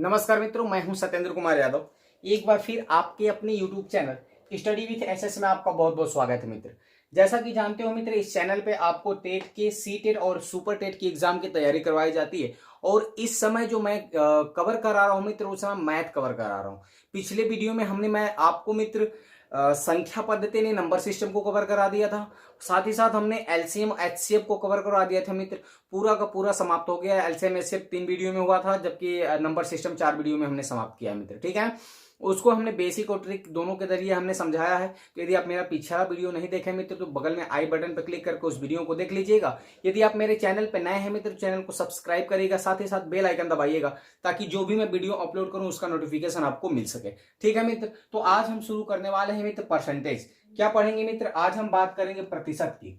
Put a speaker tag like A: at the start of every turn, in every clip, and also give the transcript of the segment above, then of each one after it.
A: नमस्कार मित्रों, मैं हूं सत्येंद्र कुमार यादव। एक बार फिर आपके अपने YouTube channel study with SS में आपका बहुत बहुत स्वागत है मित्र। जैसा कि जानते हो मित्र, इस चैनल पे आपको टेट के सी टेट और सुपर टेट की एग्जाम की तैयारी करवाई जाती है। और इस समय जो मैं कवर करा रहा हूं मित्र, उस समय मैथ कवर करा रहा हूं। पिछले वीडियो में मैं आपको मित्र संख्या पद्धति ने नंबर सिस्टम को कवर करा दिया था। साथ ही साथ हमने एलसीएम एचसीएफ को कवर करवा दिया था मित्र। पूरा का पूरा समाप्त हो गया। एलसीएम एचसीएफ 3 वीडियो में हुआ था, जबकि नंबर सिस्टम 4 वीडियो में हमने समाप्त किया मित्र। ठीक है, उसको हमने बेसिक और ट्रिक दोनों के जरिए हमने समझाया है। तो यदि आप मेरा पिछला वीडियो नहीं देखे मित्र, तो बगल में आई बटन पर क्लिक करके उस वीडियो को देख लीजिएगा। यदि आप मेरे चैनल पर नए हैं मित्र, चैनल को सब्सक्राइब करिएगा, साथ ही साथ बेल आइकन दबाइएगा, ताकि जो भी मैं वीडियो अपलोड करूं उसका नोटिफिकेशन आपको मिल सके। ठीक है मित्र, तो आज हम शुरू करने वाले हैं मित्र परसेंटेज। क्या पढ़ेंगे मित्र? आज हम बात करेंगे प्रतिशत की।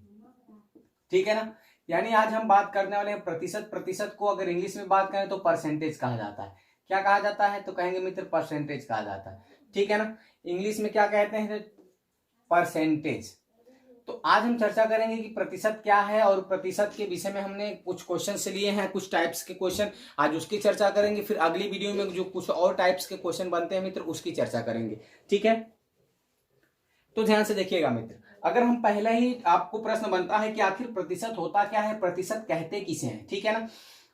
A: ठीक है ना, यानी आज हम बात करने वाले हैं प्रतिशत। प्रतिशत को अगर इंग्लिश में बात करें तो परसेंटेज कहा जाता है। क्या कहा जाता है? तो कहेंगे मित्र परसेंटेज कहा जाता है। ठीक है ना, इंग्लिश में क्या कहते हैं? परसेंटेज। तो आज हम चर्चा करेंगे कि प्रतिशत क्या है, और प्रतिशत के विषय में हमने कुछ क्वेश्चन लिए हैं, कुछ टाइप्स के क्वेश्चन, आज उसकी चर्चा करेंगे। फिर अगली वीडियो में जो कुछ और टाइप्स के क्वेश्चन बनते हैं मित्र, उसकी चर्चा करेंगे। ठीक है, तो ध्यान से देखिएगा मित्र। अगर हम पहले ही, आपको प्रश्न बनता है कि आखिर प्रतिशत होता क्या है, प्रतिशत कहते किसे हैं? ठीक है ना,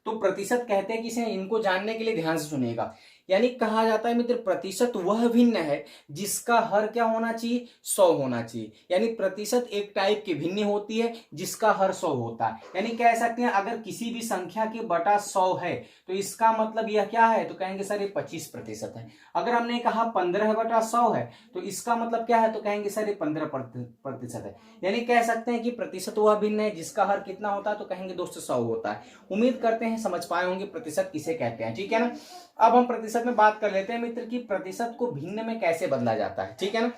A: तो प्रतिशत कहते किसे हैं, इनको जानने के लिए ध्यान से सुनिएगा। यानी कहा जाता है मित्र, प्रतिशत वह भिन्न है जिसका हर क्या होना चाहिए? 100 होना चाहिए। यानी प्रतिशत एक टाइप की भिन्न होती है जिसका हर 100 होता है। यानी कह सकते हैं अगर किसी भी संख्या के बटा 100 है तो इसका मतलब यह क्या है? तो कहेंगे सर ये 25% है। अगर हमने कहा 15/100 है तो इसका मतलब क्या है? तो कहेंगे सर ये 15% है। यानी कह सकते हैं कि प्रतिशत वह भिन्न है जिसका हर कितना होता है? तो कहेंगे दोस्तों 100 होता है। उम्मीद करते हैं समझ पाए होंगे प्रतिशत किसे कहते हैं। ठीक है ना, अब हम प्रतिशत में बात कर लेते हैं मित्र कि प्रतिशत को भिन्न में कैसे बदला जाता है। ठीक है ना,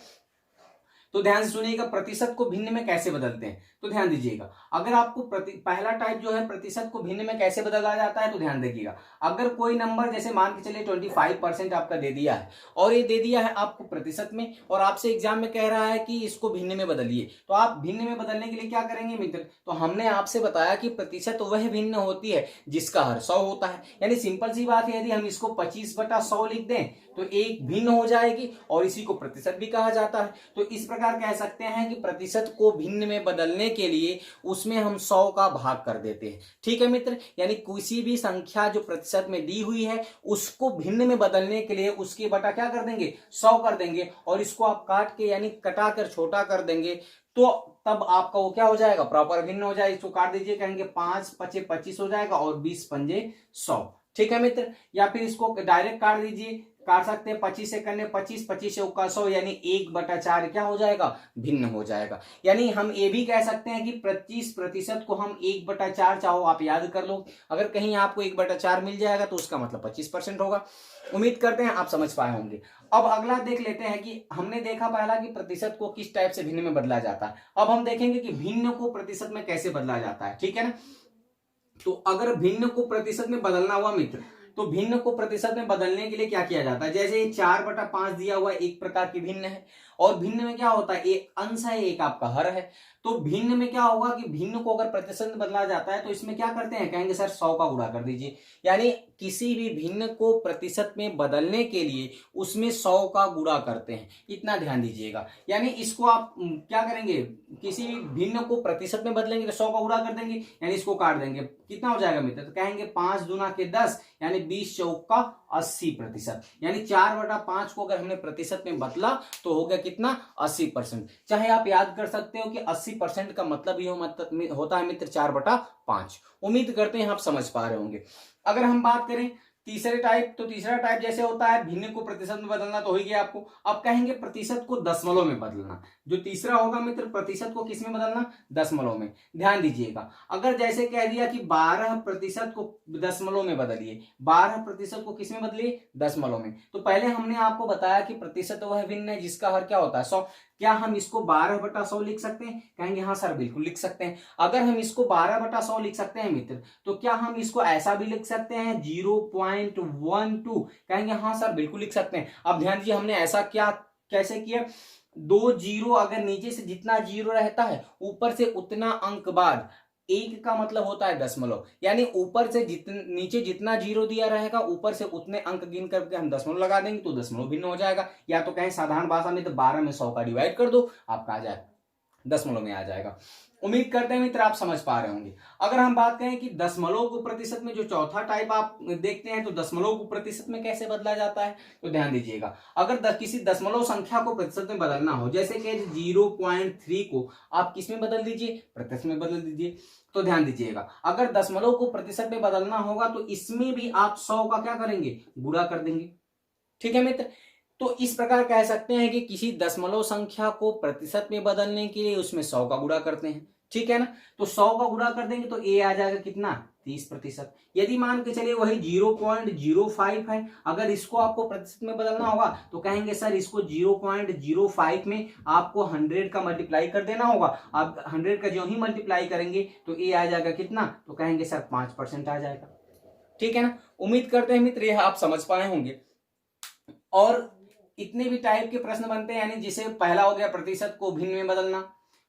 A: तो ध्यान से सुनिएगा, प्रतिशत को भिन्न में कैसे बदलते हैं। तो ध्यान दीजिएगा, अगर आपको पहला टाइप जो है प्रतिशत को भिन्न में कैसे बदला जाता है, तो ध्यान देखिएगा। अगर कोई नंबर जैसे मान के चलिए 25% आपका दे दिया है, और ये दे दिया है आपको प्रतिशत में, और आपसे एग्जाम में कह रहा है कि इसको भिन्न में बदलिए, तो आप भिन्न में बदलने के लिए क्या करेंगे मित्र? तो हमने आपसे बताया कि प्रतिशत वह भिन्न होती है जिसका हर 100 होता है। यानी सिंपल सी बात है, यदि हम इसको 25/100 लिख दें तो एक भिन्न हो जाएगी, और इसी को प्रतिशत भी कहा जाता है। तो इस प्रकार कह सकते हैं कि प्रतिशत को भिन्न में बदलने के लिए उसमें हम 100 का भाग कर देते हैं। ठीक है मित्र, यानी किसी भी संख्या जो प्रतिशत में दी हुई है उसको भिन्न में बदलने के लिए उसके बटा क्या कर देंगे? 100 कर देंगे, और इसको आप काट के यानी कटा कर छोटा कर देंगे, तो तब आपका वो क्या हो जाएगा? प्रॉपर भिन्न हो जाएगा। इसको काट दीजिए, कहेंगे 5 × 5 = 25 हो जाएगा, और 20 × 5 = 100। ठीक है मित्र, या फिर इसको डायरेक्ट काट दीजिए, काट सकते हैं 25 से करने 25, 25 से 100, यानी 1/4 क्या हो जाएगा? भिन्न हो जाएगा। यानी हम ये भी कह सकते हैं कि 25% को हम 1/4, चाहो आप याद कर लो, अगर कहीं आपको 1/4 मिल जाएगा तो उसका मतलब 25% होगा। उम्मीद करते हैं आप समझ पाए होंगे। अब अगला देख लेते हैं कि हमने देखा पहला कि प्रतिशत को किस टाइप से भिन्न में बदला जाता है। अब हम देखेंगे कि भिन्न को प्रतिशत में कैसे बदला जाता है। ठीक है ना, तो अगर भिन्न को प्रतिशत में बदलना हुआ मित्र, तो भिन्न को प्रतिशत में बदलने के लिए क्या किया जाता है? जैसे 4/5 दिया हुआ एक प्रकार की भिन्न है, और भिन्न में क्या होता है? एक अंश है, एक आपका हर है। तो भिन्न में क्या होगा कि भिन्न को अगर प्रतिशत में बदला जाता है तो इसमें क्या करते हैं? कहेंगे सर 100 का गुणा कर दीजिए। यानी किसी भी भिन्न को प्रतिशत में बदलने के लिए उसमें 100 का गुणा करते हैं। इतना ध्यान दीजिएगा। यानी इसको आप क्या करेंगे? किसी भी भिन्न को प्रतिशत में बदलेंगे तो 100 का गुणा कर देंगे, यानी इसको काट देंगे। कितना हो जाएगा मित्र? तो कहेंगे 5 दूना के 10, यानी 20 चौका 80%। यानी 4/5 को अगर हमने प्रतिशत में बदला तो हो गया कितना? 80%। चाहे आप याद कर सकते हो कि 80% का मतलब ये होता है मित्र 4/5। उम्मीद करते हैं आप समझ पा रहे होंगे। अगर हम बात करें तीसरे टाइप, तो तीसरा टाइप जैसे होता है भिन्न को प्रतिशत में बदलना, तो हो गया आपको। अब कहेंगे प्रतिशत को दशमलव में बदलना। जो तीसरा होगा मित्र, प्रतिशत को किस में बदलना? दशमलव में। ध्यान दीजिएगा, अगर जैसे कह दिया कि 12% को दशमलव में बदलिए, 12% को किस में बदलिए? दशमलव में। तो पहले हमने आपको बताया कि प्रतिशत वह भिन्न है जिसका हर क्या होता है? 100। क्या हम इसको 12/100 लिख सकते हैं? कहेंगे हाँ सर बिल्कुल लिख सकते हैं। अगर हम इसको 12/100 लिख सकते हैं मित्र, तो क्या हम इसको ऐसा भी लिख सकते हैं 0.12? कहेंगे हाँ सर बिल्कुल लिख सकते हैं। अब ध्यान दीजिए, हमने ऐसा क्या कैसे किया? 2 जीरो, अगर नीचे से जितना जीरो रहता है ऊपर से उतना अंक बाद 1 का मतलब होता है दशमलव, यानी ऊपर से नीचे जितना जीरो दिया रहेगा ऊपर से उतने अंक गिन करके हम दशमलव लगा देंगे तो दशमलव भिन्न हो जाएगा। या तो कहें साधारण भाषा में तो 12 में 100 का डिवाइड कर दो, आपका आ जाएगा दशमलव में आ जाएगा। उम्मीद करते हैं मित्र आप समझ पा रहे होंगे। अगर हम बात करें कि दशमलव को प्रतिशत में जो चौथा टाइप आप देखते हैं तो दशमलव को प्रतिशत में कैसे बदला जाता है, तो ध्यान दीजिएगा। अगर किसी दशमलव संख्या को प्रतिशत में बदलना हो, जैसे कि 0.3 को आप किस में बदल दीजिए, प्रतिशत में बदल दीजिए। तो ध्यान दीजिएगा, अगर दशमलव को प्रतिशत में बदलना होगा तो इसमें भी आप 100 का क्या करेंगे, गुणा कर देंगे। ठीक है मित्र, तो इस प्रकार कह सकते हैं कि किसी दशमलव संख्या को प्रतिशत में बदलने के लिए उसमें 100 का गुणा करते हैं। ठीक है ना, तो 100 का गुणा कर देंगे तो ए आ जाएगा कितना, 30%। यदि मान के चलिए वही 0.05 है, अगर इसको आपको प्रतिशत में बदलना होगा तो कहेंगे सर इसको 0.05 में आपको 100 का मल्टीप्लाई कर देना होगा। आप 100 का जो ही मल्टीप्लाई करेंगे तो ए आ जाएगा कितना, तो कहेंगे सर 5% आ जाएगा। ठीक है ना, उम्मीद करते हैं मित्र यह आप समझ पाए होंगे। और इतने भी टाइप के प्रश्न बनते हैं, यानी जिसे पहला हो गया प्रतिशत को भिन्न में बदलना,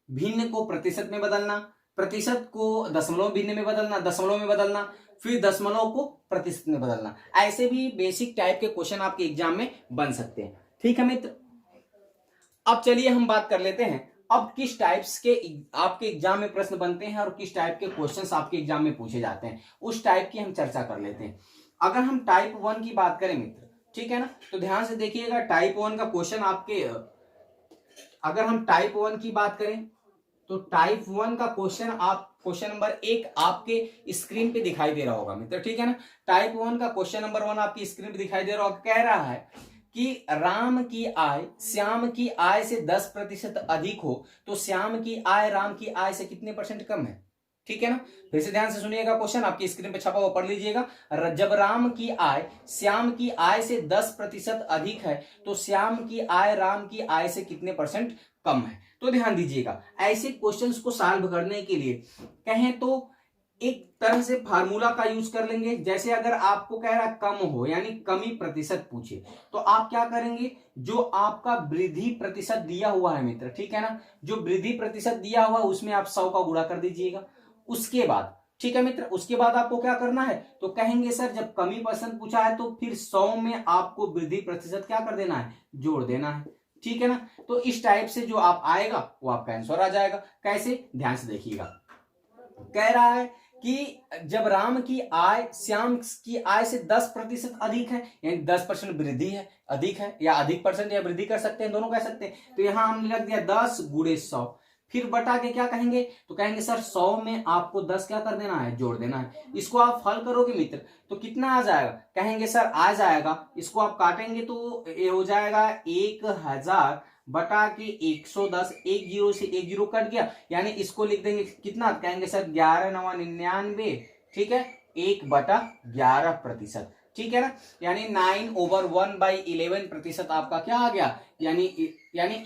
A: भिन्न को प्रतिशत में बदलना, प्रतिशत को दशमलव भिन्न में बदलना, दशमलव में बदलना, फिर दशमलव को प्रतिशत में बदलना। ऐसे भी बेसिक टाइप के क्वेश्चन आपके एग्जाम में बन सकते हैं। ठीक है मित्र, अब चलिए हम बात कर लेते हैं अब किस टाइप्स के आपके एग्जाम में प्रश्न बनते हैं और किस टाइप के क्वेश्चंस आपके एग्जाम में पूछे जाते हैं, उस टाइप की हम चर्चा कर लेते हैं। अगर हम टाइप 1 की बात करें मित्र, ठीक है ना, तो ध्यान से देखिएगा टाइप 1 का क्वेश्चन आपके, अगर हम टाइप 1 की बात करें तो टाइप 1 का क्वेश्चन क्वेश्चन नंबर 1 आपके स्क्रीन पे दिखाई दे रहा होगा मित्र। ठीक है ना, टाइप 1 का क्वेश्चन नंबर 1 आपकी स्क्रीन पे दिखाई दे रहा होगा। कह रहा है कि राम की आय श्याम की आय से 10% अधिक हो तो श्याम की आय राम की आय से कितने % कम है। ठीक है ना, फिर से ध्यान से सुनिएगा, क्वेश्चन आपकी स्क्रीन पे छपा हुआ पढ़ लीजिएगा। जब राम की आय श्याम की आय से 10% अधिक है तो श्याम की आय राम की आय से कितने % कम है। तो ध्यान दीजिएगा, ऐसे क्वेश्चंस को सॉल्व करने के लिए कहें तो एक तरह से फार्मूला का यूज कर लेंगे। जैसे अगर आपको कह रहा कम हो यानी कमी प्रतिशत पूछे तो आप क्या करेंगे, जो आपका वृद्धि प्रतिशत दिया हुआ है मित्र, ठीक है ना, जो वृद्धि प्रतिशत दिया हुआ उसमें आप 100 का गुणा कर दीजिएगा। उसके बाद ठीक है मित्र, उसके बाद आपको क्या करना है, तो कहेंगे सर जब कमी % पूछा है तो फिर 100 में आपको वृद्धि प्रतिशत क्या कर देना है, जोड़ देना है। ठीक है ना, तो इस टाइप से जो आप आएगा वो आपका आंसर आ जाएगा। कैसे, ध्यान से देखिएगा। कह रहा है कि जब राम की आय श्याम की आय से 10% अधिक है, यानी 10% वृद्धि है, अधिक है, या अधिक % या वृद्धि कर सकते हैं, दोनों कह सकते हैं। तो यहां हमने रख दिया 10 गुणे 100, फिर बटा के क्या कहेंगे, तो कहेंगे सर 100 में आपको 10 क्या कर देना है, जोड़ देना है। इसको आप हल करोगे मित्र तो कितना आ जाएगा, कहेंगे सर आ जाएगा, इसको आप काटेंगे तो ये हो जाएगा 1000 बटा के 110, एक जीरो से एक जीरो कट गया, यानी इसको लिख देंगे कितना, कहेंगे सर 11 9 99, ठीक है, 1/11%। ठीक है ना, यानी 9/1/11% आपका क्या आ गया, यानी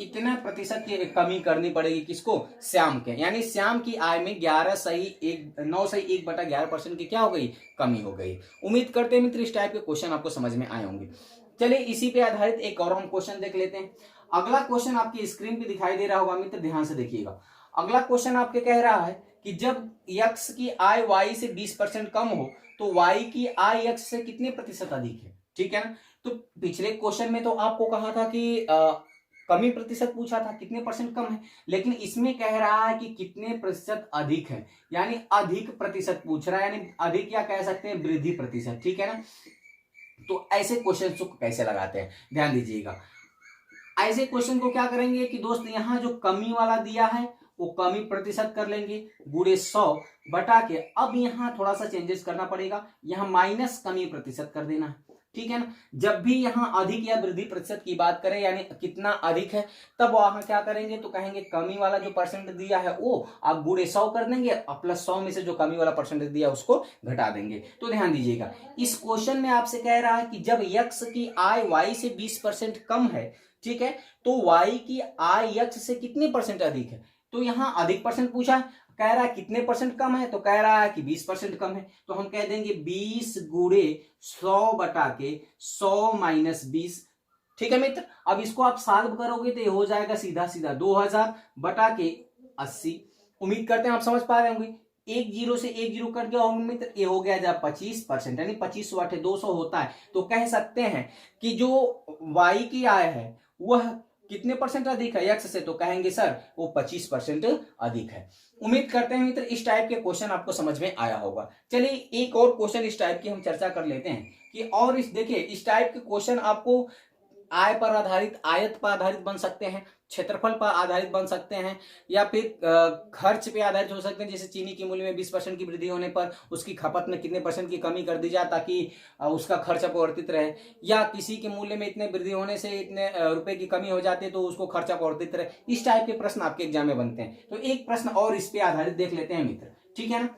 A: इतना प्रतिशत की कमी करनी पड़ेगी किसको, श्याम के, यानी श्याम की आय में 9/1 की क्या हो गई, कमी हो गई। उम्मीद करते हैं मित्र इस टाइप के क्वेश्चन आपको समझ में आए होंगे। चलिए इसी पे आधारित एक और हम क्वेश्चन देख लेते हैं। अगला क्वेश्चन आपकी स्क्रीन पे दिखाई दे रहा होगा मित्र, ध्यान से देखिएगा। अगला क्वेश्चन आपके कह रहा है कि जब x की आय y से 20% कम हो तो y की आय x से कितने % अधिक है। ठीक है ना, तो पिछले क्वेश्चन में तो आपको कहा था कि कमी प्रतिशत पूछा था, कितने % कम है, लेकिन इसमें कह रहा है कि कितने % अधिक है, यानी अधिक प्रतिशत पूछ रहा है, यानी अधिक या कह सकते हैं वृद्धि प्रतिशत। ठीक है ना, तो ऐसे क्वेश्चन को कैसे लगाते हैं, ध्यान दीजिएगा। ऐसे क्वेश्चन को क्या करेंगे कि दोस्त यहां जो कमी वाला दिया है वो कमी प्रतिशत कर लेंगे, गुणे 100 बटा के, अब यहां थोड़ा सा चेंजेस करना पड़ेगा, यहां माइनस कमी प्रतिशत कर देना है। ठीक है ना, जब भी यहां अधिक या वृद्धि प्रतिशत की बात करें यानी कितना अधिक है, तब वहां क्या करेंगे, तो कहेंगे कमी वाला जो % दिया है वो आप गुणे 100 कर देंगे और प्लस 100 में से जो कमी वाला % दिया उसको घटा देंगे। तो ध्यान दीजिएगा, इस क्वेश्चन में आपसे कह रहा है कि जब x की आय y से 20% कम है, ठीक है, तो y की आय x से कितने % अधिक है, तो यहां अधिक % पूछा है, कह रहा है कितने % कम है, तो कह रहा है कि 20% कम है, तो हम कह देंगे 20 गुणे 100 बटा के 100 माइनस 20। ठीक है मित्र, अब इसको आप सॉल्व करोगे तो ये हो जाएगा सीधा सीधा 2000 बटा के 80। उम्मीद करते हैं आप समझ पा रहे होंगे। एक जीरो से एक जीरो कट गया और मित्र ये हो गया जब 25%, यानी 25 बटे 200 होता है, तो कह सकते हैं कि जो y की आय है वह कितने परसेंट अधिक है x से, तो कहेंगे सर वो 25% अधिक है। उम्मीद करते हैं मित्र इस टाइप के क्वेश्चन आपको समझ में आया होगा। चलिए एक और क्वेश्चन इस टाइप की हम चर्चा कर लेते हैं कि, और इस देखिए इस टाइप के क्वेश्चन आपको आय पर आधारित, आयत पर आधारित बन सकते हैं, क्षेत्रफल पर आधारित बन सकते हैं, या फिर खर्च पे आधारित हो सकते हैं। जैसे चीनी के मूल्य में 20% की वृद्धि होने पर उसकी खपत में कितने % की कमी कर दी जाए ताकि उसका खर्च अपवर्तित रहे, या किसी के मूल्य में इतने वृद्धि होने से इतने रुपए की कमी हो जाती है तो उसको खर्च अपवर्तित रहे। इस टाइप के प्रश्न आपके एग्जाम में बनते हैं। तो एक प्रश्न और इस पे आधारित देख लेते हैं मित्र, ठीक है ना।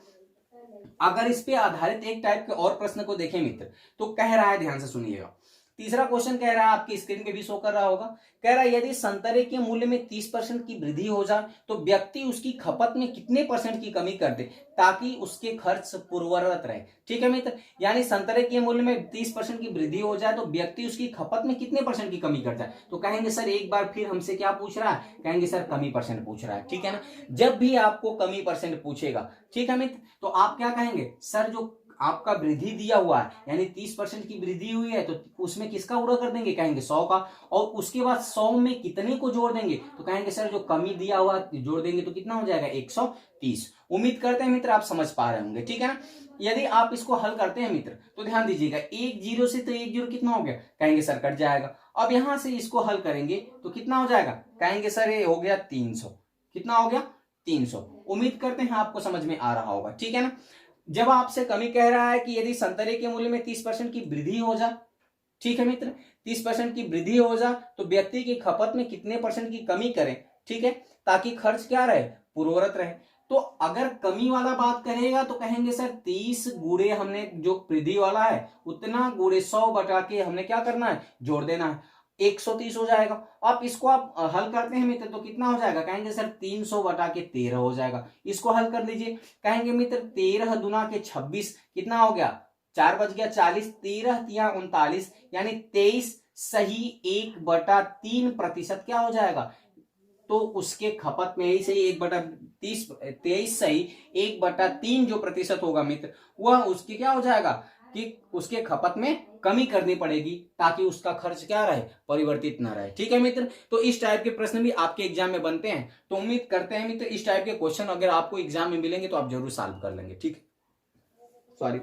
A: अगर इस पे आधारित एक टाइप के और प्रश्न को देखें मित्र, तो कह रहा है, ध्यान से सुनिएगा, तीसरा क्वेश्चन कह रहा है, आपकी स्क्रीन पे भी शो कर रहा होगा, कह रहा है यदि संतरे के मूल्य में 30% की वृद्धि हो जाए तो व्यक्ति उसकी खपत में कितने % की कमी कर दे ताकि उसके खर्च पूर्ववत रहे। ठीक है मित्र, यानी संतरे के मूल्य में 30% की वृद्धि हो जाए तो व्यक्ति उसकी खपत में कितने % की कमी कर जाए, तो कहेंगे सर एक बार फिर हमसे क्या पूछ रहा है, कहेंगे सर कमी % पूछ रहा है। ठीक है ना, जब भी आपको कमी % पूछेगा, ठीक है मित्र, तो आप क्या कहेंगे, सर जो आपका वृद्धि दिया हुआ है यानी 30% की वृद्धि हुई है तो उसमें किसका गुणा कर देंगे, कहेंगे 100 का, और उसके बाद 100 में कितने को जोड़ देंगे, तो कहेंगे सर जो कमी दिया हुआ जोड़ देंगे तो कितना हो जाएगा 130। उम्मीद करते हैं मित्र आप समझ पा रहे होंगे। ठीक है ना, यदि आप इसको हल करते हैं मित्र तो ध्यान दीजिएगा, एक जीरो से तो एक जीरो कितना हो गया, कहेंगे सर कट जाएगा। अब यहां से इसको हल करेंगे तो कितना हो जाएगा, कहेंगे सर ये हो गया 300। कितना हो गया 300। उम्मीद करते हैं आपको समझ में आ रहा होगा। ठीक है ना, जब आपसे कमी कह रहा है कि यदि संतरे के मूल्य में 30% की वृद्धि हो जाए, ठीक है मित्र, 30% की वृद्धि हो जाए तो व्यक्ति की खपत में कितने % की कमी करें, ठीक है, ताकि खर्च क्या रहे, पूर्ववत रहे। तो अगर कमी वाला बात करेगा तो कहेंगे सर 30 गुणे हमने जो वृद्धि वाला है उतना गुणे 100 बटा के हमने क्या करना है, जोड़ देना है, 130 हो जाएगा। आप इसको आप हल करते हैं मित्र तो कितना हो जाएगा, कहेंगे सर 300 बटा के 13 हो जाएगा। इसको हल कर लीजिए, कहेंगे मित्र 13 दुना के 26 कितना हो गया, 4 बज गया 40, 13 तिया 39, यानी 23 सही 1/3% क्या हो जाएगा, तो उसके खपत में ही सही 1/30, 23 सही 1/3 जो प्रतिशत होगा मित्र वह उसकी क्या हो जाएगा कि उसके खपत में कमी करनी पड़ेगी ताकि उसका खर्च क्या रहे, परिवर्तित ना रहे। ठीक है मित्र, तो इस टाइप के प्रश्न भी आपके एग्जाम में बनते हैं। तो उम्मीद करते हैं मित्र इस टाइप के क्वेश्चन अगर आपको एग्जाम में मिलेंगे तो आप जरूर सॉल्व कर लेंगे। ठीक, सॉरी,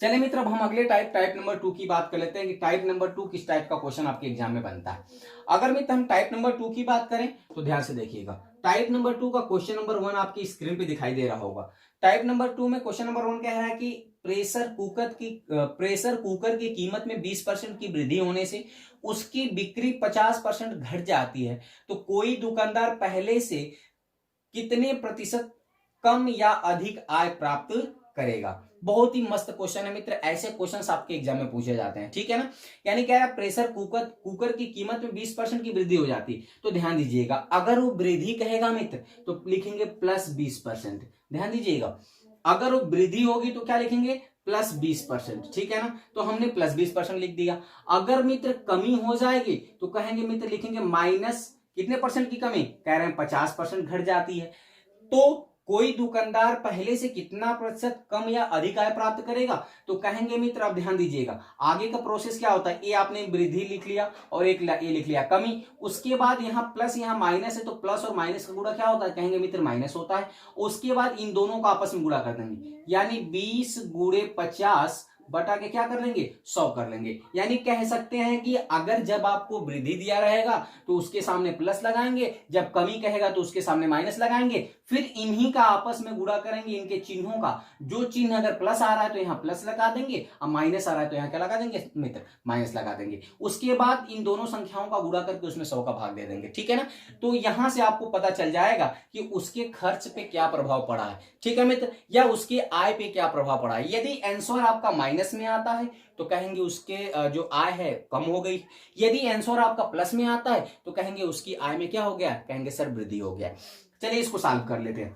A: चलिए मित्र अब हम अगले टाइप नंबर 2 की बात कर लेते हैं कि टाइप नंबर 2 किस टाइप का क्वेश्चन आपके एग्जाम में बनता है। अगर मित्र हम टाइप नंबर 2 की बात करें तो ध्यान से देखिएगा, टाइप नंबर 2 का क्वेश्चन नंबर 1 आपकी स्क्रीन पे दिखाई दे रहा होगा। टाइप नंबर 2 में क्वेश्चन नंबर 1 कह रहा है कि प्रेशर कुकर की कीमत में 20% की वृद्धि होने से उसकी बिक्री 50% घट जाती है तो कोई दुकानदार पहले से कितने % कम या अधिक आय प्राप्त करेगा। बहुत ही मस्त क्वेश्चन है मित्र, ऐसे क्वेश्चंस आपके एग्जाम में पूछे जाते हैं। ठीक है ना, यानी क्या है, प्रेशर कुकर की कीमत में 20% की वृद्धि हो जाती है तो ध्यान दीजिएगा अगर वो वृद्धि कहेगा मित्र तो लिखेंगे +20%। ध्यान दीजिएगा, अगर वो वृद्धि होगी तो क्या लिखेंगे, +20%। ठीक है ना, तो हमने +20% लिख दिया। अगर मित्र कमी हो जाएगी तो कहेंगे मित्र लिखेंगे माइनस कितने % की कमी, कह रहे हैं 50% घट जाती है तो कोई दुकानदार पहले से कितना % कम या अधिक आय प्राप्त करेगा, तो कहेंगे मित्र अब ध्यान दीजिएगा आगे का प्रोसेस क्या होता है, ये आपने वृद्धि लिख लिया और एक ये लिख लिया कमी, उसके बाद यहाँ प्लस यहाँ माइनस है तो प्लस और माइनस का गुणा क्या होता है, कहेंगे मित्र माइनस होता है। उसके बाद इन दोनों का आपस में गुणा कर देंगे यानी 20 गुणे 50 बटा के क्या कर लेंगे, 100 कर लेंगे। यानी कह सकते हैं कि अगर जब आपको वृद्धि दिया रहेगा तो उसके सामने प्लस लगाएंगे, जब कमी कहेगा तो उसके सामने माइनस लगाएंगे, फिर इन्हीं का आपस में गुणा करेंगे, इनके चिन्हों का, जो चिन्ह अगर प्लस आ रहा है तो यहाँ प्लस लगा देंगे और माइनस आ रहा है तो यहाँ क्या लगा देंगे मित्र, माइनस लगा देंगे। उसके बाद इन दोनों संख्याओं का गुणा करके उसमें 100 का भाग दे देंगे। ठीक है ना, तो यहां से आपको पता चल जाएगा कि उसके खर्च पे क्या प्रभाव पड़ा है। ठीक है मित्र, या उसके आय पे क्या प्रभाव पड़ा है। यदि आंसर आपका माइनस में आता है तो कहेंगे उसके जो आय है कम हो गई, यदि आंसर आपका प्लस में आता है तो कहेंगे उसकी आय में क्या हो गया, कहेंगे सर वृद्धि हो गया। चलिए इसको सॉल्व कर लेते हैं।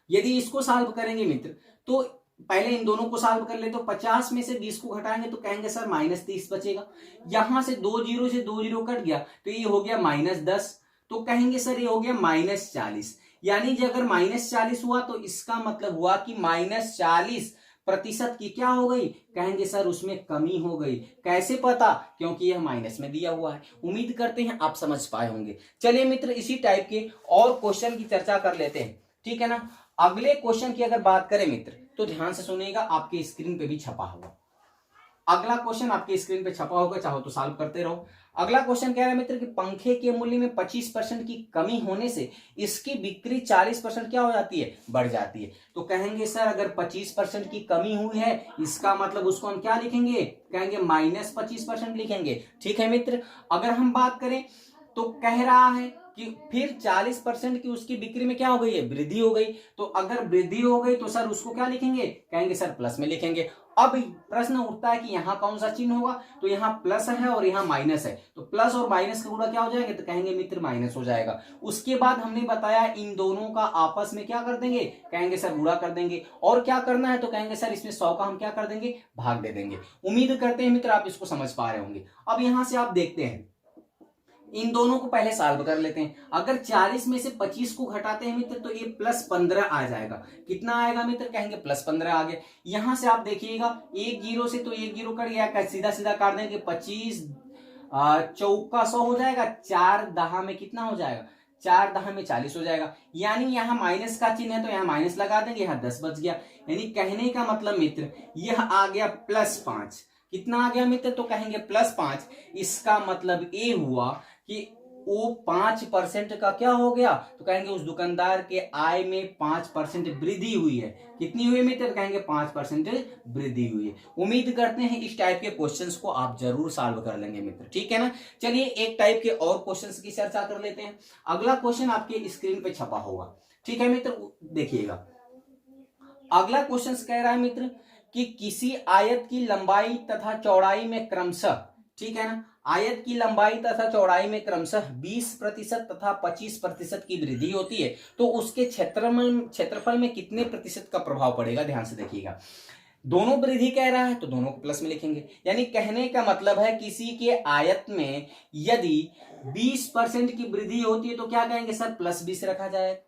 A: यदि इसको सॉल्व करेंगे मित्र तो पहले इन दोनों को सॉल्व कर ले तो 50 में से 20 को घटाएंगे तो कहेंगे सर -30 बचेगा। यहां से 2 जीरो से 2 जीरो कट गया तो ये हो गया -10, तो कहेंगे सर ये हो गया -40। यानी जो अगर -40 हुआ तो इसका मतलब हुआ कि -40% की क्या हो गई, कहेंगे सर उसमें कमी हो गई। कैसे पता, क्योंकि यह माइनस में दिया हुआ है। उम्मीद करते हैं आप समझ पाए होंगे। चलिए मित्र, इसी टाइप के और क्वेश्चन की चर्चा कर लेते हैं, ठीक है ना। अगले क्वेश्चन की अगर बात करें मित्र, तो ध्यान से सुनिएगा, आपके स्क्रीन पे भी छपा होगा। अगला क्वेश्चन आपके स्क्रीन पे छपा होगा, चाहो तो सॉल्व करते रहो। अगला क्वेश्चन कह रहा है मित्र कि पंखे के मूल्य में 25% की कमी होने से इसकी बिक्री 40% क्या हो जाती है, बढ़ जाती है। तो कहेंगे सर अगर 25% की कमी हुई है, इसका मतलब उसको हम क्या लिखेंगे, कहेंगे -25% लिखेंगे। ठीक है मित्र। अगर हम बात करें तो कह रहा है कि फिर 40% की उसकी बिक्री में क्या हो गई है, वृद्धि हो गई। तो अगर वृद्धि हो गई तो सर उसको क्या लिखेंगे, कहेंगे सर प्लस में लिखेंगे। अब प्रश्न उठता है कि यहां कौन सा चिन्ह होगा, तो यहाँ प्लस है और यहाँ माइनस है, तो प्लस और माइनस का गुणा क्या हो जाएगा, तो कहेंगे मित्र माइनस हो जाएगा। उसके बाद हमने बताया इन दोनों का आपस में क्या कर देंगे, कहेंगे सर गुणा कर देंगे। और क्या करना है, तो कहेंगे सर इसमें 100 का हम क्या कर देंगे, भाग दे देंगे। उम्मीद करते हैं मित्र आप इसको समझ पा रहे होंगे। अब यहां से आप देखते हैं, इन दोनों को पहले सॉल्व कर लेते हैं। अगर 40 में से 25 को घटाते हैं मित्र, तो ये +15 आ जाएगा। कितना आएगा मित्र, कहेंगे +15 आ गया। यहां से आप देखिएगा, एक जीरो से तो एक जीरो कट गया, सीधा सीधा काट देंगे, 25 चौका 100 हो जाएगा, 4 दहा में कितना हो जाएगा, 4 दहा में 40 हो जाएगा। यानी यहाँ माइनस का चिन्ह है तो यहाँ माइनस लगा देंगे, यहाँ 10 बच गया। यानी कहने का मतलब मित्र यह आ गया +5। कितना आ गया मित्र, तो कहेंगे +5। इसका मतलब ये हुआ कि वो 5% का क्या हो गया, तो कहेंगे उस दुकानदार के आय में 5% वृद्धि हुई है। कितनी हुई मित्र, कहेंगे 5% वृद्धि हुई है। उम्मीद करते हैं इस टाइप के क्वेश्चंस को आप जरूर सॉल्व कर लेंगे मित्र, ठीक है ना। चलिए एक टाइप के और क्वेश्चंस की चर्चा कर लेते हैं। अगला क्वेश्चन आपके स्क्रीन पे छपा होगा, ठीक है मित्र, देखिएगा। अगला क्वेश्चन कह रहा है मित्र कि किसी आयत की लंबाई तथा चौड़ाई में क्रमशः, ठीक है ना, आयत की लंबाई तथा चौड़ाई में क्रमशः 20% तथा 25% की वृद्धि होती है, तो उसके क्षेत्रफल में कितने प्रतिशत का प्रभाव पड़ेगा। ध्यान से देखिएगा, दोनों वृद्धि कह रहा है तो दोनों को प्लस में लिखेंगे। यानी कहने का मतलब है किसी के आयत में यदि 20% की वृद्धि होती है तो क्या कहेंगे सर, +20 रखा जाए।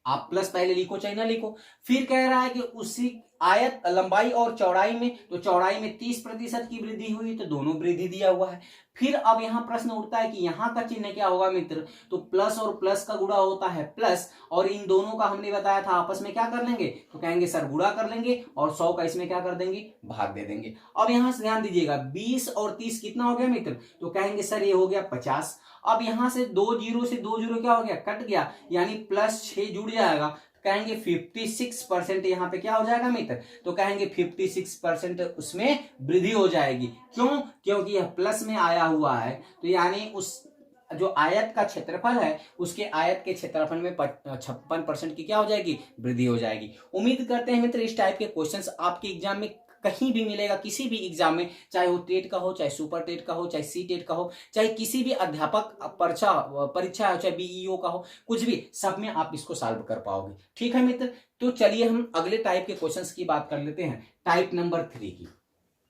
A: आप प्लस पहले लिखो चाहे ना लिखो। फिर कह रहा है कि उसी आयत लंबाई और चौड़ाई में, तो चौड़ाई में 30% की वृद्धि हुई, तो दोनों वृद्धि दिया हुआ है। फिर अब यहां प्रश्न उठता है कि यहां का चिन्ह क्या होगा मित्र, तो प्लस और प्लस का गुणा होता है प्लस, और इन दोनों का हमने बताया था आपस में क्या कर लेंगे, तो कहेंगे सर गुणा कर लेंगे, और 100 का इसमें क्या कर देंगे, भाग दे देंगे। अब यहां से ध्यान दीजिएगा, 20 और 30 कितना हो गया मित्र, तो कहेंगे सर ये हो गया 50। अब यहां से 2 जीरो से 2 जीरो क्या हो गया, कट गया, यानी +6 जुड़ जाएगा, कहेंगे 56% यहाँ पे क्या हो जाएगा मित्र, तो कहेंगे 56% उसमें वृद्धि हो जाएगी। क्यों, क्योंकि यह प्लस में आया हुआ है, तो यानी उस जो आयत का क्षेत्रफल है उसके आयत के क्षेत्रफल में 56% की क्या हो जाएगी, वृद्धि हो जाएगी। उम्मीद करते हैं मित्र इस टाइप के क्वेश्चंस आपके एग्जाम में कहीं भी मिलेगा, किसी भी एग्जाम में, चाहे वो टेट का हो, चाहे सुपर टेट का हो, चाहे सी टेट का हो, चाहे किसी भी अध्यापक परीक्षा हो, चाहे बीईओ का हो, कुछ भी, सब में आप इसको सॉल्व कर पाओगे। ठीक है मित्र, तो चलिए हम अगले टाइप के क्वेश्चंस की बात कर लेते हैं, टाइप नंबर 3 की।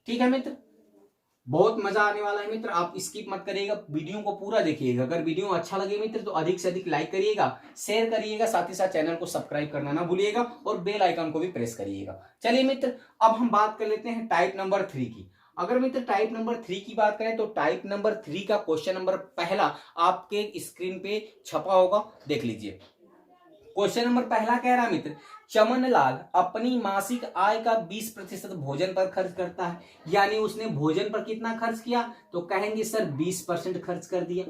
A: ठीक है मित्र, बहुत मजा आने वाला है मित्र, आप स्किप मत करिएगा, वीडियो को पूरा देखिएगा। अगर वीडियो अच्छा लगे मित्र तो अधिक से अधिक लाइक करिएगा, शेयर करिएगा, साथ ही साथ चैनल को सब्सक्राइब करना ना भूलिएगा और बेल आइकन को भी प्रेस करिएगा। चलिए मित्र, अब हम बात कर लेते हैं टाइप नंबर 3 की। अगर मित्र टाइप नंबर 3 की बात करें तो टाइप नंबर 3 का क्वेश्चन नंबर पहला आपके स्क्रीन पे छपा होगा, देख लीजिए। क्वेश्चन नंबर पहला कह रहा है मित्र, चमनलाल अपनी मासिक आय का 20% भोजन पर खर्च करता है। यानी उसने भोजन पर कितना खर्च किया, तो कहेंगे सर 20% खर्च कर दिया।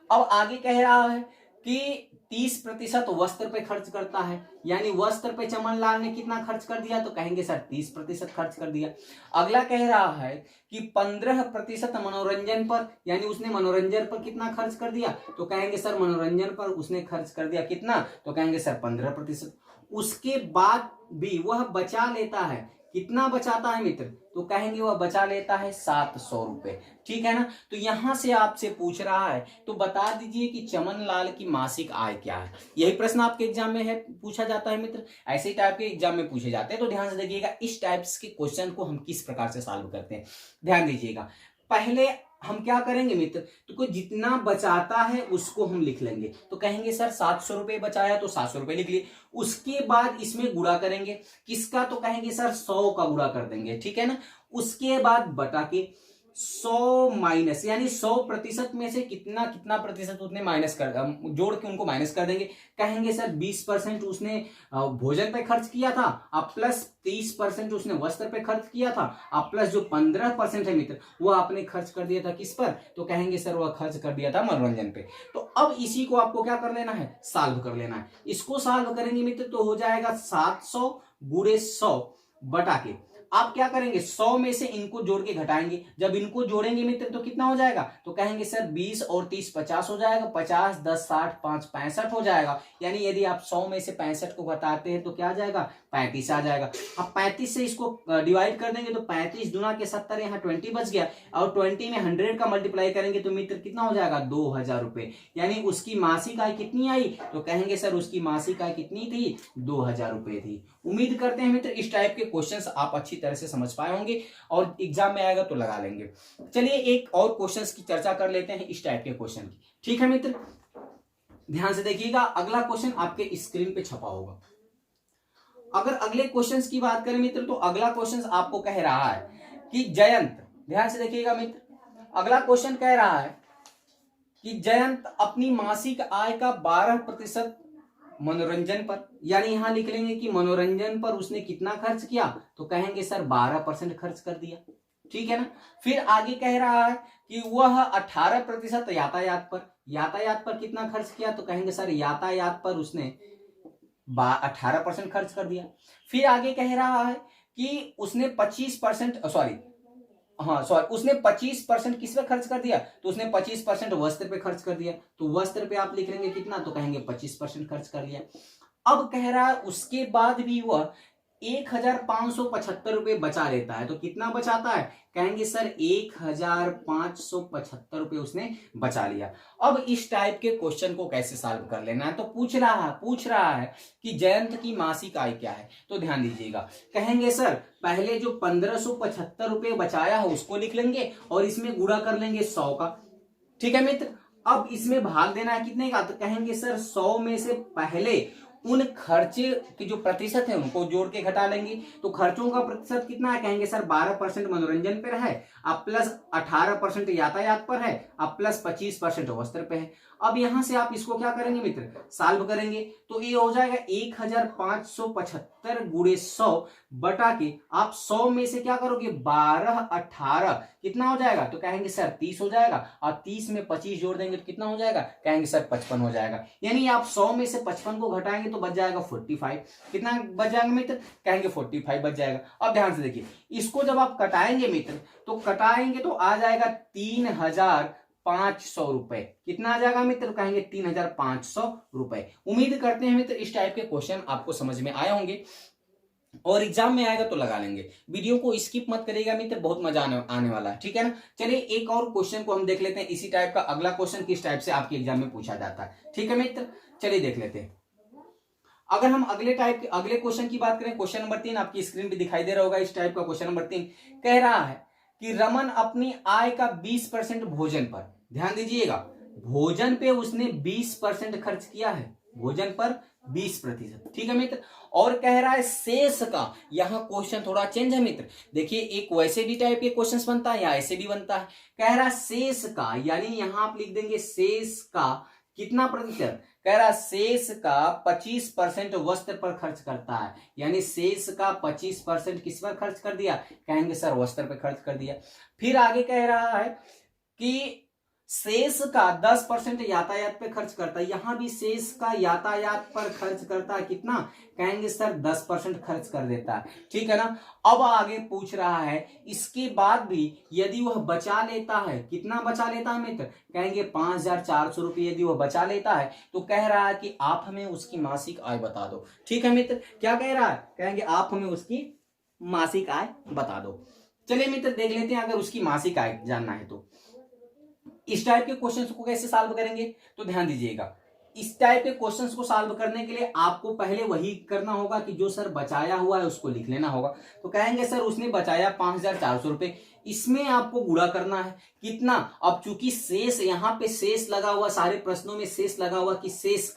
A: अब आगे कह रहा है कि 30% वस्त्र पे खर्च करता है, यानी वस्त्र पे चमनलाल ने कितना खर्च कर दिया, तो कहेंगे सर 30% खर्च कर दिया। अगला कह रहा है कि 15% मनोरंजन पर, यानी उसने मनोरंजन पर कितना खर्च कर दिया, तो कहेंगे सर मनोरंजन पर उसने खर्च कर दिया कितना, तो कहेंगे सर 15%। उसके बाद भी वह बचा लेता है, कितना बचाता है मित्र, तो कहेंगे वह बचा लेता है 700 रुपए। ठीक है ना, तो यहां से आपसे पूछ रहा है तो बता दीजिए कि चमनलाल की मासिक आय क्या है। यही प्रश्न आपके एग्जाम में है, पूछा जाता है मित्र, ऐसे ही टाइप के एग्जाम में पूछे जाते हैं। तो ध्यान से देखिएगा इस टाइप्स के क्वेश्चन को हम किस प्रकार से सॉल्व करते हैं, ध्यान दीजिएगा। पहले हम क्या करेंगे मित्र, तो कोई जितना बचाता है उसको हम लिख लेंगे। तो कहेंगे सर 700 रुपए बचाया तो 700 रुपए लिख लिए। उसके बाद इसमें गुणा करेंगे किसका, तो कहेंगे सर 100 का गुणा कर देंगे, ठीक है ना। उसके बाद बटा के 100 माइनस, यानी 100% में से कितना कितना प्रतिशत उसने माइनस कर जोड़ के उनको माइनस कर देंगे। कहेंगे सर 20% उसने भोजन पे खर्च किया था, अब प्लस 30% उसने वस्त्र पे खर्च किया था, अब प्लस जो 15% है मित्र वो आपने खर्च कर दिया था किस पर, तो कहेंगे सर वह खर्च कर दिया था मनोरंजन पे। तो अब इसी को आपको क्या कर लेना है, सॉल्व कर लेना है। इसको सॉल्व करेंगे मित्र तो हो जाएगा 700 गुणे 100 बटा के, आप क्या करेंगे 100 में से इनको जोड़ के घटाएंगे। जब इनको जोड़ेंगे मित्र तो कितना हो जाएगा, तो कहेंगे सर 20 और 30 50 हो जाएगा, 50 10 60 5 65 हो जाएगा। यानी यदि आप 100 में से 65 को घटाते हैं तो क्या आ जाएगा, 35 आ जाएगा। अब 35 से इसको डिवाइड कर देंगे तो 35 दुना के 70, यहाँ 20 बच गया, और 20 में 100 का मल्टीप्लाई करेंगे तो मित्र कितना हो जाएगा 2000 रुपए। यानी उसकी मासिक आय कितनी आई, तो कहेंगे सर उसकी मासिक आय कितनी थी, 2000 रुपए थी। उम्मीद करते हैं मित्र इस टाइप के क्वेश्चंस आप अच्छी तरह से समझ पाए होंगे और एग्जाम में आएगा तो लगा लेंगे। चलिए एक और क्वेश्चंस की चर्चा कर लेते हैं इस टाइप के क्वेश्चन की, ठीक है मित्र। ध्यान से देखिएगा, अगला क्वेश्चन आपके स्क्रीन पे छपा होगा। अगर अगले क्वेश्चंस की बात करें मित्र तो अगला क्वेश्चन आपको कह रहा है कि जयंत, ध्यान से देखिएगा मित्र, अगला क्वेश्चन कह रहा है कि जयंत अपनी मासिक आय का 12% मनोरंजन पर, यानी यहां लिख लेंगे कि मनोरंजन पर उसने कितना खर्च किया, तो कहेंगे सर 12% खर्च कर दिया, ठीक है ना। फिर आगे कह रहा है कि वह 18% यातायात पर कितना खर्च किया, तो कहेंगे सर यातायात पर उसने 18% खर्च कर दिया। फिर आगे कह रहा है कि उसने 25% उसने 25% किस पे खर्च कर दिया, तो उसने 25% वस्त्र पे खर्च कर दिया। तो वस्त्र पे आप लिख लेंगे कितना, तो कहेंगे 25% खर्च कर लिया। अब कह रहा है उसके बाद भी वह 1575 रुपए बचा लेता है, तो कितना बचाता है, कहेंगे सर 1575 रुपए उसने बचा लिया। अब इस टाइप के क्वेश्चन को कैसे सॉल्व कर लेना है, तो पूछ रहा है कि जयंत की मासिक आय क्या है। तो ध्यान दीजिएगा, कहेंगे सर पहले जो 1575 रुपए बचाया है उसको लिख लेंगे और इसमें गुणा कर लेंगे 100 का, ठीक है मित्र। अब इसमें भाग देना है कितने का, तो कहेंगे सर 100 में से पहले उन खर्चे के जो प्रतिशत है उनको जोड़ के घटा लेंगे। तो खर्चों का प्रतिशत कितना है, कहेंगे सर 12% मनोरंजन पर है, अब प्लस 18% यातायात पर है, अब प्लस 25% वस्त्र पे है। अब यहां से आप इसको क्या करेंगे मित्र, सॉल्व करेंगे तो ये हो जाएगा 1575 गुणे 100 बटा के, आप 100 में से क्या करोगे 12 18 कितना हो जाएगा, तो कहेंगे सर 30 हो जाएगा, और 30 में 25 जोड़ देंगे तो कितना हो जाएगा, कहेंगे सर 55 हो जाएगा। यानी आप 100 में से 55 को घटाएंगे तो बच जाएगा 45, कितना बच जाएगा मित्र, कहेंगे 45 बच जाएगा। अब ध्यान से देखिए, इसको जब आप कटाएंगे मित्र तो कटाएंगे तो आ जाएगा 3500 रुपए, कितना आ जाएगा मित्र, तो कहेंगे 3500 रुपए। उम्मीद करते हैं मित्र इस टाइप के क्वेश्चन आपको समझ में आए होंगे और एग्जाम में आएगा तो लगा लेंगे। वीडियो को स्किप मत करिएगा मित्र, बहुत मजा आने वाला है, ठीक है ना। चलिए एक और क्वेश्चन को हम देख लेते हैं, इसी टाइप का अगला क्वेश्चन किस टाइप से आपके एग्जाम में पूछा जाता है, ठीक है मित्र। चलिए देख लेते हैं। अगर हम अगले क्वेश्चन की बात करें, क्वेश्चन नंबर 3 आपकी स्क्रीन पे दिखाई दे रहा होगा। इस टाइप का क्वेश्चन नंबर 3 कह रहा है कि रमन अपनी आय का 20% भोजन पर, ध्यान दीजिएगा भोजन पे उसने 20% खर्च किया है, भोजन पर 20%, ठीक है मित्र। और कह रहा है शेष का, यहां क्वेश्चन थोड़ा चेंज है मित्र, देखिए एक वैसे भी टाइप के क्वेश्चन बनता है या ऐसे भी बनता है। कह रहा है शेष का, यानी यहां आप लिख देंगे शेष का कितना प्रतिशत, कह रहा शेष का 25% वस्त्र पर खर्च करता है, यानी शेष का 25% किस पर खर्च कर दिया, कहेंगे सर वस्त्र पर खर्च कर दिया। फिर आगे कह रहा है कि शेष का 10% यातायात पे खर्च करता है, यहां भी शेष का यातायात पर खर्च करता है कितना, कहेंगे सर 10% खर्च कर देता है, ठीक है ना। अब आगे पूछ रहा है इसके बाद भी यदि वह बचा लेता है, कितना बचा लेता है मित्र, कहेंगे 5400 रुपये यदि वह बचा लेता है तो कह रहा है कि आप हमें उसकी मासिक आय बता दो, ठीक है मित्र। क्या कह रहा है, कहेंगे आप हमें उसकी मासिक आय बता दो। चलिए मित्र देख लेते हैं, अगर उसकी मासिक आय जानना है तो इस टाइप के क्वेश्चंस को कैसे सॉल्व करेंगे, तो ध्यान दीजिएगा इस टाइप के क्वेश्चंस को सॉल्व करने के लिए आपको पहले वही करना होगा कि जो सर बचाया हुआ है उसको लिख लेना होगा। तो कहेंगे सर उसने बचाया 5400 रुपए, इसमें आपको गुणा करना है कितना। अब चूंकि शेष यहाँ पे शेष लगा हुआ, सारे प्रश्नों में शेष लगा हुआ कि शेष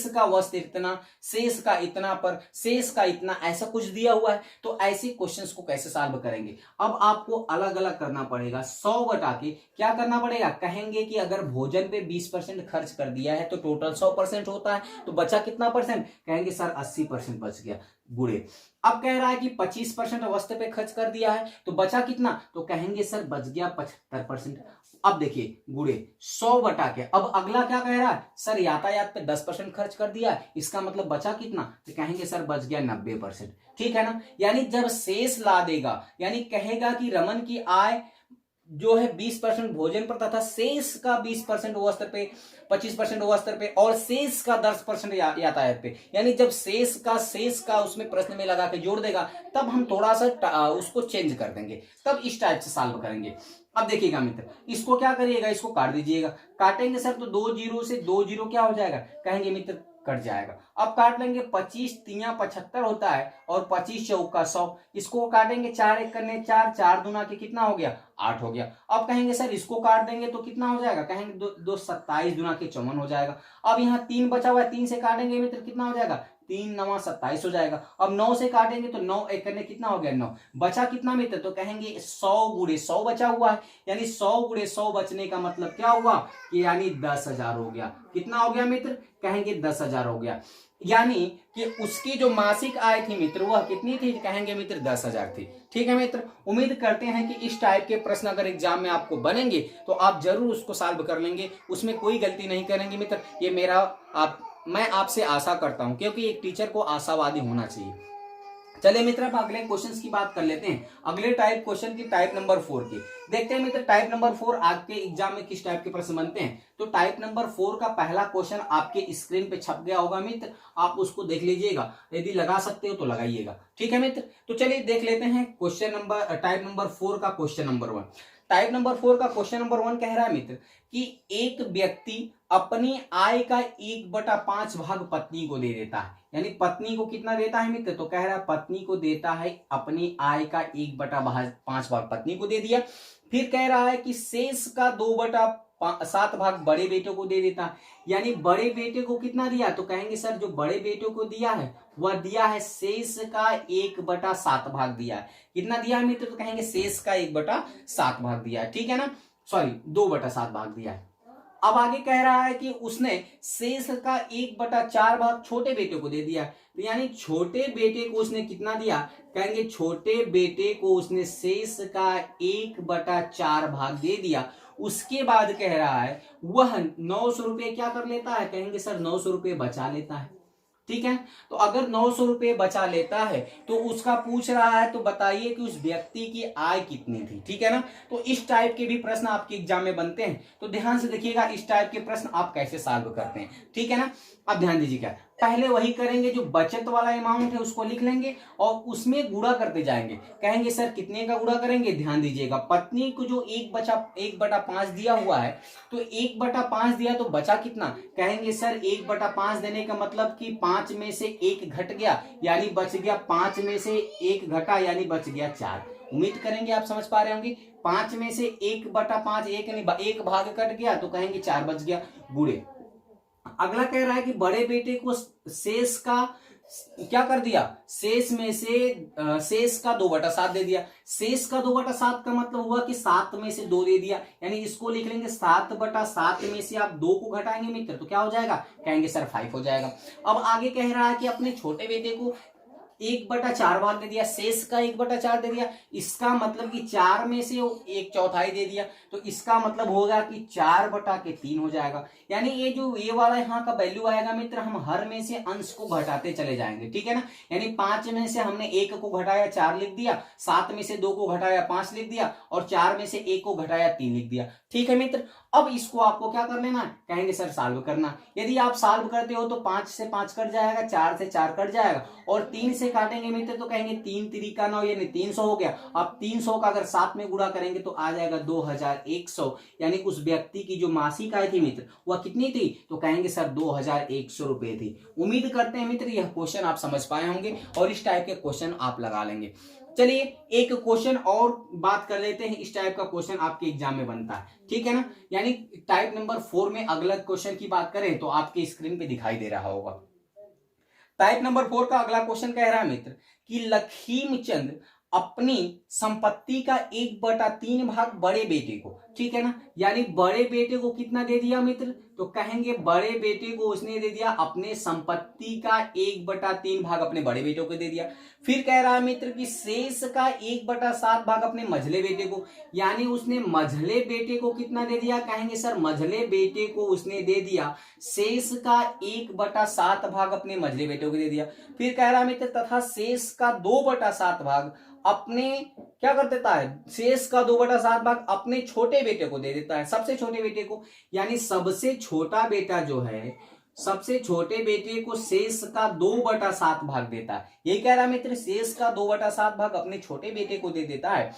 A: का वस्तु इतना, शेष का इतना पर शेष का इतना, ऐसा कुछ दिया हुआ है। तो ऐसे क्वेश्चंस को कैसे सॉल्व करेंगे, अब आपको अलग अलग करना पड़ेगा। 100 बटा के क्या करना पड़ेगा, कहेंगे कि अगर भोजन पे 20% खर्च कर दिया है तो टोटल 100% होता है, तो बचा कितना परसेंट, कहेंगे सर 80% बच गया, गुणे। अब कह रहा है कि 25% वस्त्र पे खर्च कर दिया है तो बचा कितना, तो कहेंगे सर बच गया 75%। अब देखिए गुणे 100 बटा के, अब अगला क्या कह रहा है, सर यातायात पे 10% खर्च कर दिया है, इसका मतलब बचा कितना, तो कहेंगे सर बच गया 90%। ठीक है ना, यानी जब शेष ला देगा, यानी कहेगा कि रमन की आय जो है 20% भोजन पर तथा शेष का 20% वस्त्र पे, 25% वस्त्र पे और शेष का 10% यातायात पे, यानी जब शेष का उसमें प्रश्न में लगा के जोड़ देगा, तब हम थोड़ा सा उसको चेंज कर देंगे, तब इस टाइप से सॉल्व करेंगे। अब देखिएगा मित्र, इसको क्या करिएगा, इसको काट दीजिएगा। काटेंगे सर तो 2 जीरो से 2 जीरो क्या हो जाएगा, कहेंगे मित्र कट जाएगा। अब काट लेंगे, 25 तिया 75 होता है और 25 चौका 100, इसको काटेंगे 4 एक करने 4, 4 दूना के कितना हो गया, 8 हो गया। अब कहेंगे सर इसको काट देंगे तो कितना हो जाएगा, कहेंगे 2 27 दूना के 54 हो जाएगा। अब यहाँ 3 बचा हुआ है, 3 से काटेंगे मित्र कितना हो जाएगा, 3 9 27 हो जाएगा। अब 9 से काटेंगे तो 9 एक करने कितना हो गया, 9 बचा कितना मित्र, तो कहेंगे 100 गुणे 100 बचा हुआ है, यानी 100 गुणे 100 बचने का मतलब क्या हुआ कि यानी 10,000 हो गया। कितना हो गया मित्र, कहेंगे 10,000 हो गया, यानी कि उसकी जो मासिक आय थी मित्र वह कितनी थी, कहेंगे मित्र 10,000 थी। ठीक है मित्र, उम्मीद करते हैं कि इस टाइप के प्रश्न अगर एग्जाम में आपको बनेंगे तो आप जरूर उसको सॉल्व कर लेंगे, उसमें कोई गलती नहीं करेंगे मित्र, ये मैं आपसे आशा करता हूं, क्योंकि एक टीचर को आशावादी होना चाहिए। चलिए मित्र, अब अगले क्वेश्चंस की बात कर लेते हैं। अगले टाइप क्वेश्चन की टाइप नंबर 4 की देखते हैं मित्र। टाइप नंबर 4 आपके एग्जाम में किस टाइप के प्रश्न बनते हैं, तो टाइप नंबर 4 का पहला क्वेश्चन आपके स्क्रीन पे छप गया होगा मित्र, आप उसको देख लीजिएगा, यदि लगा सकते हो तो लगाइएगा। ठीक है मित्र, तो चलिए देख लेते हैं क्वेश्चन नंबर टाइप नंबर 4 का क्वेश्चन नंबर 1। टाइप नंबर 4 का क्वेश्चन नंबर 1 कह रहा है मित्र कि एक व्यक्ति अपनी आय का 1/5 भाग पत्नी को दे देता है, यानी पत्नी को कितना देता है मित्र, तो कह रहा है पत्नी को देता है अपनी आय का 1/5 भाग पत्नी को दे दिया। फिर कह रहा है कि शेष का 2/7 भाग बड़े बेटे को दे देता है, यानी बड़े बेटे को कितना दिया, तो कहेंगे सर जो बड़े बेटे को दिया है वह दिया है शेष का 1/7 भाग दिया है। कितना दिया है मित्र, तो कहेंगे शेष का 1/7 भाग दिया है। ठीक है ना, सॉरी 2/7 भाग दिया है। अब आगे कह रहा है कि उसने शेष का 1/4 भाग छोटे बेटे को दे दिया, तो यानी छोटे बेटे को उसने कितना दिया, कहेंगे छोटे बेटे को उसने शेष का 1/4 भाग दे दिया। उसके बाद कह रहा है वह 900 रुपये क्या कर लेता है, कहेंगे सर 900 रुपये बचा लेता है। ठीक है, तो अगर 900 रुपये बचा लेता है तो उसका पूछ रहा है तो बताइए कि उस व्यक्ति की आय कितनी थी। ठीक है ना, तो इस टाइप के भी प्रश्न आपके एग्जाम में बनते हैं, तो ध्यान से देखिएगा इस टाइप के प्रश्न आप कैसे सॉल्व करते हैं। ठीक है ना, अब ध्यान दीजिएगा, पहले वही करेंगे जो बचत वाला अमाउंट है उसको लिख लेंगे और उसमें गुणा करते जाएंगे। कहेंगे सर कितने का गुणा करेंगे, ध्यान दीजिएगा पत्नी को जो 1/5 दिया हुआ है, तो 1/5 दिया तो बचा कितना, कहेंगे सर 1/5 देने का मतलब कि 5 में से 1 घट गया, यानी बच गया 5 में से 1 घटा, यानी बच गया 4। उम्मीद करेंगे आप समझ पा रहे होंगे, 5 में से 1/5 एक भाग कट गया तो कहेंगे 4 बच गया, गुणे। अगला कह रहा है कि बड़े बेटे को शेष का क्या कर दिया, शेष में से शेष का 2/7 दे दिया। शेष का 2/7 का मतलब हुआ कि 7 में से 2 दे दिया, यानी इसको लिख लेंगे 7/7 में से आप 2 को घटाएंगे मित्र तो क्या हो जाएगा, कहेंगे सर 5 हो जाएगा। अब आगे कह रहा है कि अपने छोटे बेटे को 1/4 भाग दे दिया, शेष का 1/4 दे दिया, इसका मतलब कि 4 में से 1/4 दे दिया, तो इसका मतलब होगा कि 4/3 हो जाएगा। यानी ये जो ये वाला यहाँ का वैल्यू आएगा मित्र, हम हर में से अंश को घटाते चले जाएंगे। ठीक है ना, यानी 5 में से हमने 1 को घटाया 4 लिख दिया, 7 में से 2 को घटाया 5 लिख दिया और 4 में से 1 को घटाया 3 लिख दिया। ठीक है मित्र, अब इसको आपको क्या कर लेना, कहेंगे सर सॉल्व करना। यदि आप सॉल्व करते हो तो 5 से 5 कट जाएगा, 4 से 4 कट जाएगा और 3 से काटेंगे मित्र तो कहेंगे 3 तिरिका 9, यानी 300 हो गया। अब 300 का अगर 7 में गुणा करेंगे तो आ जाएगा 2100, यानी उस व्यक्ति की जो मासिक आय थी मित्र वह कितनी थी, तो कहेंगे सर 2100 रुपए थी। उम्मीद करते हैं मित्र यह क्वेश्चन आप समझ पाए होंगे और इस टाइप के क्वेश्चन आप लगा लेंगे। चलिए एक क्वेश्चन और बात कर लेते हैं। इस टाइप का क्वेश्चन आपके एग्जाम में बनता है, ठीक है ना। यानी टाइप नंबर 4 में अगला क्वेश्चन की बात करें तो आपके स्क्रीन पे दिखाई दे रहा होगा। टाइप नंबर 4 का अगला क्वेश्चन कह रहा है मित्र कि लखीमचंद अपनी संपत्ति का 1/3 भाग बड़े बेटे को, ठीक है ना, यानी बड़े बेटे को कितना दे दिया मित्र, तो कहेंगे बड़े बेटे को उसने दे दिया अपने संपत्ति का 1/3 भाग अपने बड़े बेटे को दे दिया। फिर कह रहा है मित्र कि शेष का 1/7 भाग अपने मझले बेटे को, यानी उसने मझले बेटे को कितना दे दिया, कहेंगे सर मझले बेटे को उसने दे दिया शेष का 1/7 भाग अपने मझले बेटे को दे दिया। फिर कह रहा है मित्र तथा शेष का 2/7 भाग अपने क्या कर देता है, शेष का 2/7 भाग अपने छोटे बेटे को दे देता है, सबसे छोटे बेटे को, यानी सबसे छोटा बेटा जो है सबसे छोटे बेटे को शेष का 2/7 भाग देता है। ये कह रहा है मित्र शेष का 2/7 भाग अपने छोटे बेटे को दे देता है।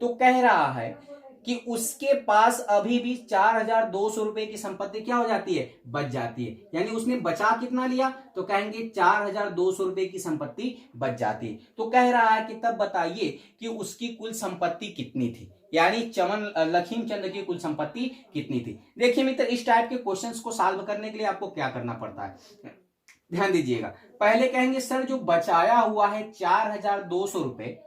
A: तो कह रहा है कि उसके पास अभी भी 4,200 रुपए की संपत्ति क्या हो जाती है, बच जाती है। यानी उसने बचा कितना लिया, तो कहेंगे 4,200 रुपए की संपत्ति बच जाती है। तो कह रहा है कि तब बताइए कि उसकी कुल संपत्ति कितनी थी, यानी लखीमचंद की कुल संपत्ति कितनी थी। देखिए मित्र इस टाइप के क्वेश्चंस को सॉल्व करने के लिए आपको क्या करना पड़ता है, ध्यान दीजिएगा। पहले कहेंगे सर जो बचाया हुआ है 4,200 रुपए,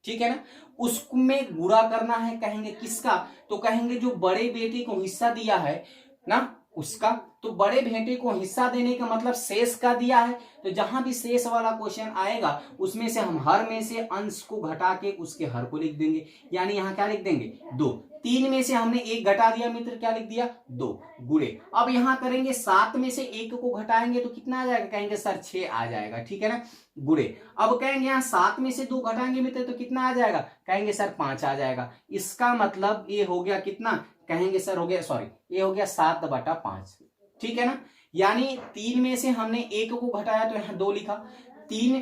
A: ठीक है ना, उसमें गुणा करना है, कहेंगे किसका, तो कहेंगे जो बड़े बेटे को हिस्सा दिया है ना उसका। तो बड़े बेटे को हिस्सा देने का मतलब शेष का दिया है, तो जहां भी शेष वाला क्वेश्चन आएगा उसमें से हम हर में से अंश को घटा के उसके हर को लिख देंगे। यानी यहां क्या लिख देंगे 2, 3 में से हमने 1 घटा दिया मित्र, क्या लिख दिया 2 गुणे। अब यहां करेंगे 7 में से 1 को घटाएंगे तो कितना आ जाएगा, कहेंगे सर 6 आ जाएगा, ठीक है ना, गुणे। अब कहेंगे यहाँ 7 में से 2 घटाएंगे मित्र तो कितना आ जाएगा, कहेंगे सर 5 आ जाएगा। इसका मतलब ये हो गया कितना, कहेंगे सर हो गया ये हो गया 7/5, ठीक है ना। यानी 3 में से हमने 1 को घटाया तो यहाँ 2 लिखा,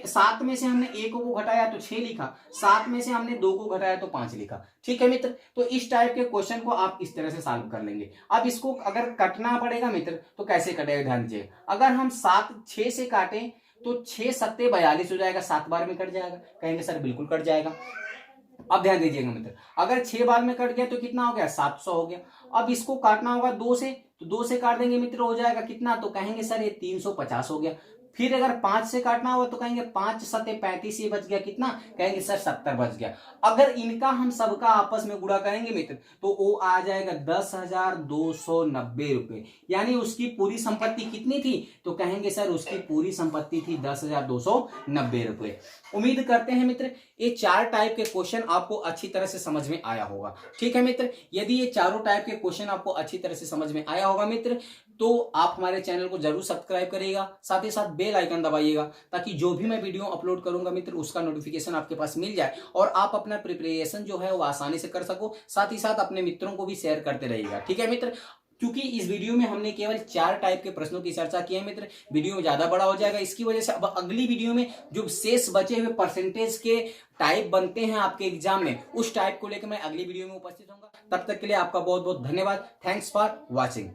A: 7 में से हमने 1 को घटाया तो 6 लिखा, 7 में से हमने 2 को घटाया तो 5 लिखा, ठीक है मित्र। तो इस टाइप के क्वेश्चन को आप इस तरह से सॉल्व कर लेंगे। अब इसको अगर कटना पड़ेगा मित्र तो कैसे कटेगा, ध्यान दीजिए। अगर हम 6 से काटें तो 6 सत्ते 42 हो जाएगा, 7 बार में कट जाएगा, कहेंगे सर बिल्कुल कट जाएगा। अब ध्यान दीजिएगा मित्र, अगर 6 बार में कट गया तो कितना हो गया 700 हो गया। अब इसको काटना होगा 2 से, तो 2 से काट देंगे मित्र, हो जाएगा कितना, तो कहेंगे सर ये 350 हो गया। फिर अगर 5 से काटना होगा तो कहेंगे 5 सत्ते 35, ये बच गया कितना, कहेंगे सर 70 बच गया। अगर इनका हम सबका आपस में गुणा करेंगे मित्र तो वो आ जाएगा 10,290 रुपए। यानी उसकी पूरी संपत्ति कितनी थी, तो कहेंगे सर उसकी पूरी संपत्ति थी 10,290 रुपए। उम्मीद करते हैं मित्र ये 4 टाइप के क्वेश्चन आपको अच्छी तरह से समझ में आया होगा, ठीक है मित्र। यदि ये चारों टाइप के क्वेश्चन आपको अच्छी तरह से समझ में आया होगा मित्र तो आप हमारे चैनल को जरूर सब्सक्राइब करिएगा, साथ ही साथ बेल आइकन दबाइएगा ताकि जो भी मैं वीडियो अपलोड करूंगा मित्र उसका नोटिफिकेशन आपके पास मिल जाए और आप अपना प्रिपरेशन जो है वो आसानी से कर सको। साथ ही साथ अपने मित्रों को भी शेयर करते रहिएगा, ठीक है मित्र। क्योंकि इस वीडियो में हमने केवल 4 टाइप के प्रश्नों की चर्चा की है मित्र, वीडियो ज्यादा बड़ा हो जाएगा, इसकी वजह से अब अगली वीडियो में जो शेष बचे हुए परसेंटेज के टाइप बनते हैं आपके एग्जाम में उस टाइप को लेकर मैं अगली वीडियो में उपस्थित होऊंगा। तब तक के लिए आपका बहुत बहुत धन्यवाद। Thanks for watching.